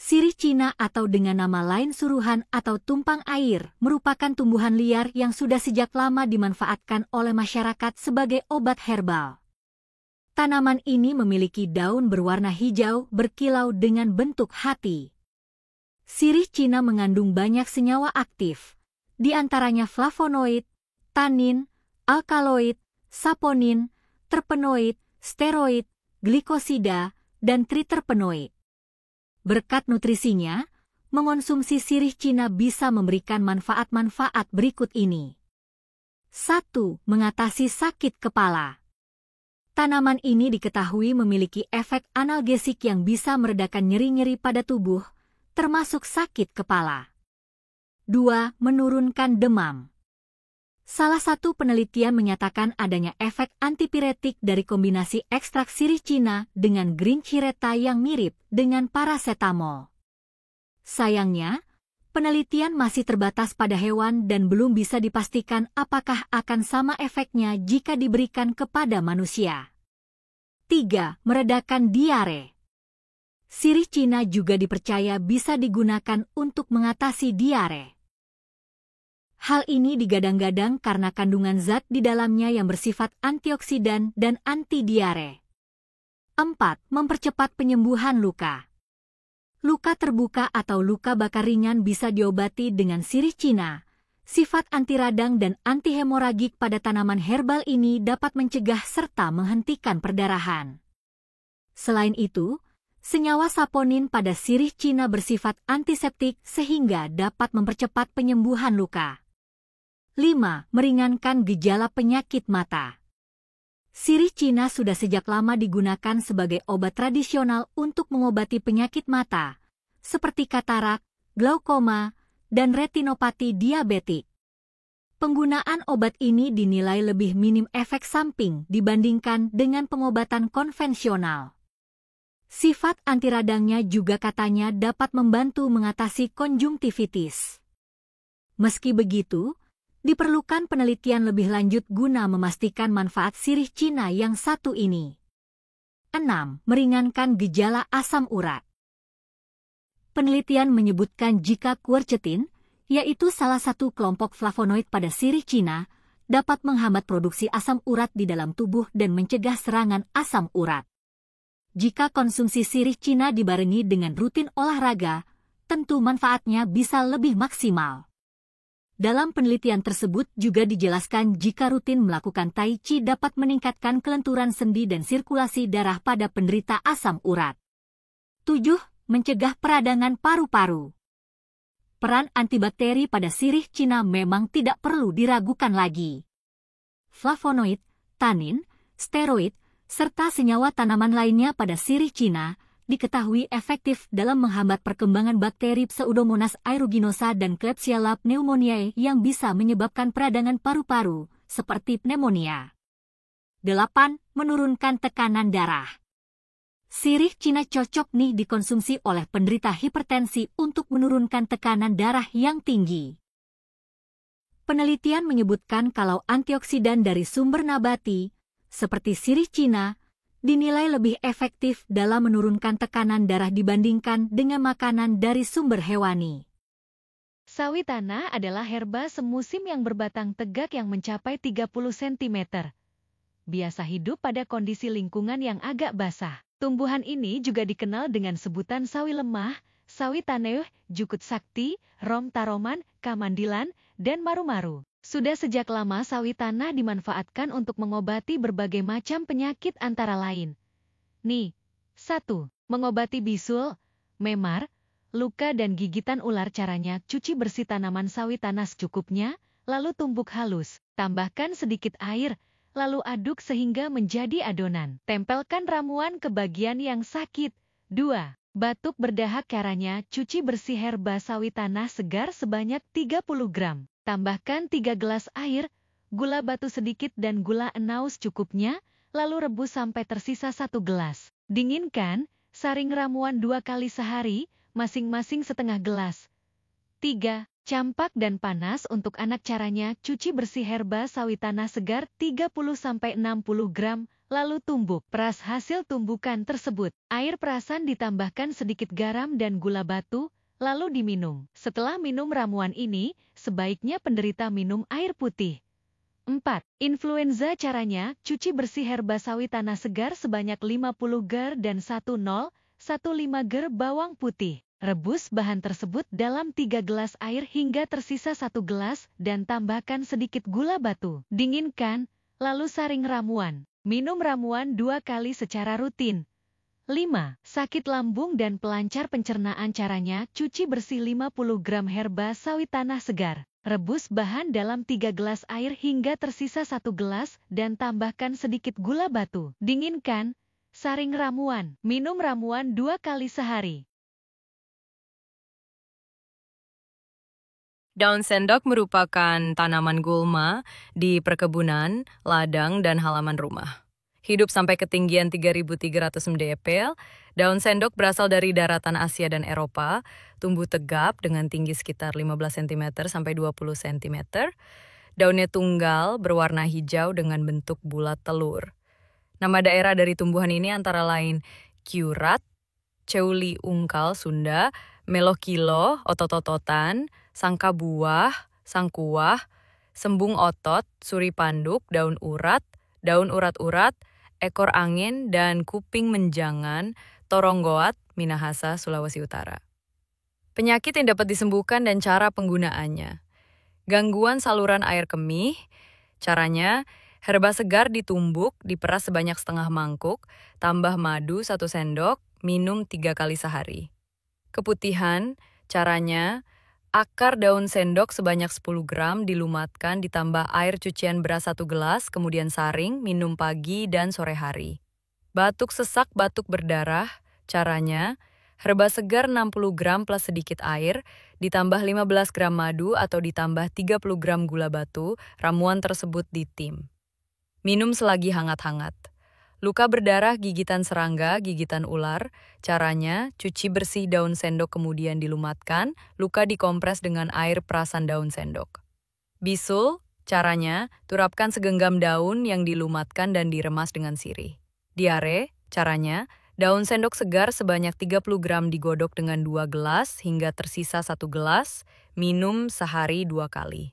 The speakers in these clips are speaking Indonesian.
Sirih Cina atau dengan nama lain suruhan atau tumpang air merupakan tumbuhan liar yang sudah sejak lama dimanfaatkan oleh masyarakat sebagai obat herbal. Tanaman ini memiliki daun berwarna hijau berkilau dengan bentuk hati. Sirih Cina mengandung banyak senyawa aktif, di antaranya flavonoid, tanin, alkaloid, saponin, terpenoid, steroid, glikosida, dan triterpenoid. Berkat nutrisinya, mengonsumsi sirih Cina bisa memberikan manfaat-manfaat berikut ini. 1. Mengatasi sakit kepala. Tanaman ini diketahui memiliki efek analgesik yang bisa meredakan nyeri-nyeri pada tubuh, termasuk sakit kepala. 2. Menurunkan demam. Salah satu penelitian menyatakan adanya efek antipiretik dari kombinasi ekstrak sirih Cina dengan green chireta yang mirip dengan parasetamol. Sayangnya, penelitian masih terbatas pada hewan dan belum bisa dipastikan apakah akan sama efeknya jika diberikan kepada manusia. 3. Meredakan diare. Sirih Cina juga dipercaya bisa digunakan untuk mengatasi diare. Hal ini digadang-gadang karena kandungan zat di dalamnya yang bersifat antioksidan dan anti-diare. 4. Mempercepat penyembuhan luka. Luka terbuka atau luka bakar ringan bisa diobati dengan sirih Cina. Sifat anti radang dan anti hemoragik pada tanaman herbal ini dapat mencegah serta menghentikan perdarahan. Selain itu, senyawa saponin pada sirih Cina bersifat antiseptik sehingga dapat mempercepat penyembuhan luka. 5. Meringankan gejala penyakit mata. Sirih Cina sudah sejak lama digunakan sebagai obat tradisional untuk mengobati penyakit mata, seperti katarak, glaukoma, dan retinopati diabetik. Penggunaan obat ini dinilai lebih minim efek samping dibandingkan dengan pengobatan konvensional. Sifat anti radangnya juga katanya dapat membantu mengatasi konjungtivitis. Meski begitu, diperlukan penelitian lebih lanjut guna memastikan manfaat sirih Cina yang satu ini. 6. Meringankan gejala asam urat. Penelitian menyebutkan jika quercetin, yaitu salah satu kelompok flavonoid pada sirih Cina, dapat menghambat produksi asam urat di dalam tubuh dan mencegah serangan asam urat. Jika konsumsi sirih Cina dibarengi dengan rutin olahraga, tentu manfaatnya bisa lebih maksimal. Dalam penelitian tersebut juga dijelaskan jika rutin melakukan tai chi dapat meningkatkan kelenturan sendi dan sirkulasi darah pada penderita asam urat. 7. Mencegah peradangan paru-paru. Peran antibakteri pada sirih Cina memang tidak perlu diragukan lagi. Flavonoid, tanin, steroid, serta senyawa tanaman lainnya pada sirih Cina diketahui efektif dalam menghambat perkembangan bakteri Pseudomonas aeruginosa dan Klebsiella pneumoniae yang bisa menyebabkan peradangan paru-paru, seperti pneumonia. 8. Menurunkan tekanan darah. Sirih Cina cocok nih dikonsumsi oleh penderita hipertensi untuk menurunkan tekanan darah yang tinggi. Penelitian menyebutkan kalau antioksidan dari sumber nabati, seperti sirih Cina, dinilai lebih efektif dalam menurunkan tekanan darah dibandingkan dengan makanan dari sumber hewani. Sawi tanah adalah herba semusim yang berbatang tegak yang mencapai 30 cm. Biasa hidup pada kondisi lingkungan yang agak basah. Tumbuhan ini juga dikenal dengan sebutan sawi lemah, sawi taneuh, jukut sakti, rom taroman, kamandilan, dan maru-maru. Sudah sejak lama sawi tanah dimanfaatkan untuk mengobati berbagai macam penyakit antara lain. 1. Mengobati bisul, memar, luka dan gigitan ular. Caranya, cuci bersih tanaman sawi tanah secukupnya, lalu tumbuk halus. Tambahkan sedikit air, lalu aduk sehingga menjadi adonan. Tempelkan ramuan ke bagian yang sakit. 2. Batuk berdahak. Caranya, cuci bersih herba sawi tanah segar sebanyak 30 gram. Tambahkan 3 gelas air, gula batu sedikit dan gula enaus cukupnya, lalu rebus sampai tersisa 1 gelas. Dinginkan, saring ramuan 2 kali sehari, masing-masing setengah gelas. 3. campak dan panas untuk anak. Caranya, cuci bersih herba sawi tanah segar 30-60 gram, lalu tumbuk. Peras hasil tumbukan tersebut. Air perasan ditambahkan sedikit garam dan gula batu, lalu diminum. Setelah minum ramuan ini, sebaiknya penderita minum air putih. 4. Influenza. Caranya, cuci bersih herba sawi tanah segar sebanyak 50 ger dan 10,15 ger bawang putih. Rebus bahan tersebut dalam 3 gelas air hingga tersisa 1 gelas dan tambahkan sedikit gula batu. Dinginkan, lalu saring ramuan. Minum ramuan 2 kali secara rutin. 5. Sakit lambung dan pelancar pencernaan. Caranya, cuci bersih 50 gram herba sawi tanah segar. Rebus bahan dalam 3 gelas air hingga tersisa 1 gelas dan tambahkan sedikit gula batu. Dinginkan, saring ramuan. Minum ramuan 2 kali sehari. Daun sendok merupakan tanaman gulma di perkebunan, ladang, dan halaman rumah. Hidup sampai ketinggian 3.300 mdpl, daun sendok berasal dari daratan Asia dan Eropa, tumbuh tegap dengan tinggi sekitar 15 cm sampai 20 cm. Daunnya tunggal, berwarna hijau dengan bentuk bulat telur. Nama daerah dari tumbuhan ini antara lain Kyurat, Ceuli Ungkal Sunda, Melokilo, otot-ototan, sangka buah, sangkuah, sembung otot, suri panduk, daun urat-urat, ekor angin, dan kuping menjangan, toronggoat, Minahasa, Sulawesi Utara. Penyakit yang dapat disembuhkan dan cara penggunaannya. Gangguan saluran air kemih. Caranya, herba segar ditumbuk, diperas sebanyak setengah mangkuk, tambah madu 1 sendok, minum 3 kali sehari. Keputihan. Caranya, akar daun sendok sebanyak 10 gram dilumatkan ditambah air cucian beras 1 gelas, kemudian saring, minum pagi dan sore hari. Batuk sesak, batuk berdarah. Caranya, herba segar 60 gram plus sedikit air, ditambah 15 gram madu atau ditambah 30 gram gula batu, ramuan tersebut ditim. Minum selagi hangat-hangat. Luka berdarah, gigitan serangga, gigitan ular. Caranya, cuci bersih daun sendok kemudian dilumatkan, luka dikompres dengan air perasan daun sendok. Bisul. Caranya, turapkan segenggam daun yang dilumatkan dan diremas dengan sirih. Diare. Caranya, daun sendok segar sebanyak 30 gram digodok dengan 2 gelas hingga tersisa 1 gelas, minum sehari 2 kali.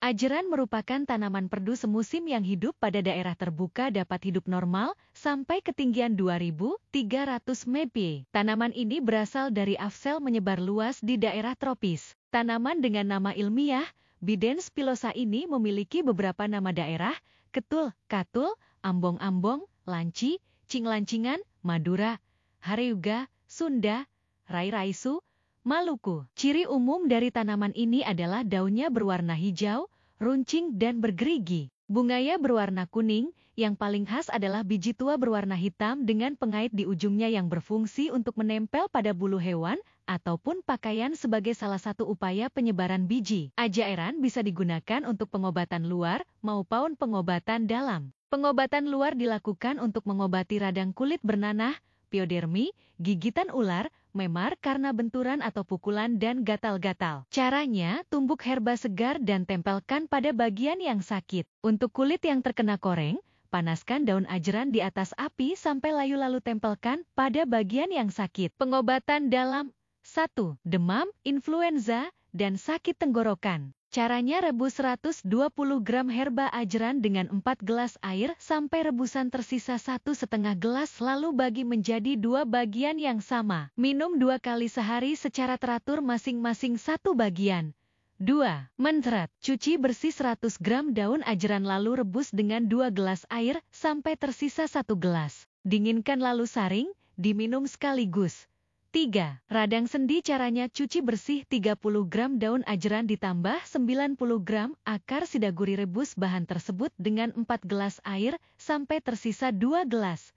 Ajeran merupakan tanaman perdu semusim yang hidup pada daerah terbuka, dapat hidup normal sampai ketinggian 2.300 mdpl. Tanaman ini berasal dari afsel menyebar luas di daerah tropis. Tanaman dengan nama ilmiah, Bidens pilosa ini memiliki beberapa nama daerah, ketul, katul, ambong-ambong, lanci, cinglancingan, Madura, Hareuga, Sunda, Rai-Raisu, Maluku. Ciri umum dari tanaman ini adalah daunnya berwarna hijau, runcing dan bergerigi. Bunganya berwarna kuning, yang paling khas adalah biji tua berwarna hitam dengan pengait di ujungnya yang berfungsi untuk menempel pada bulu hewan ataupun pakaian sebagai salah satu upaya penyebaran biji. Ajairan bisa digunakan untuk pengobatan luar maupun pengobatan dalam. Pengobatan luar dilakukan untuk mengobati radang kulit bernanah, piodermi, gigitan ular, memar karena benturan atau pukulan dan gatal-gatal. Caranya, tumbuk herba segar dan tempelkan pada bagian yang sakit. Untuk kulit yang terkena koreng, panaskan daun ajeran di atas api sampai layu lalu tempelkan pada bagian yang sakit. Pengobatan dalam 1. Demam, influenza, dan sakit tenggorokan. Caranya, rebus 120 gram herba ajeran dengan 4 gelas air sampai rebusan tersisa 1,5 gelas lalu bagi menjadi 2 bagian yang sama. Minum 2 kali sehari secara teratur masing-masing 1 bagian. 2. Mencret. Cuci bersih 100 gram daun ajeran lalu rebus dengan 2 gelas air sampai tersisa 1 gelas. Dinginkan lalu saring, diminum sekaligus. 3. Radang sendi. Caranya, cuci bersih 30 gram daun ajeran ditambah 90 gram akar sidaguri, rebus bahan tersebut dengan 4 gelas air sampai tersisa 2 gelas.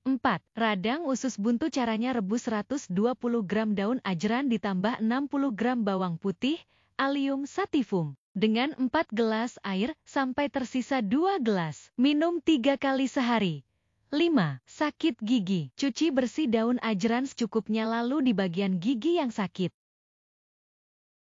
4. Radang usus buntu. Caranya, rebus 120 gram daun ajeran ditambah 60 gram bawang putih, Allium sativum, dengan 4 gelas air sampai tersisa 2 gelas. Minum 3 kali sehari. 5. Sakit gigi. Cuci bersih daun ajeran secukupnya lalu di bagian gigi yang sakit.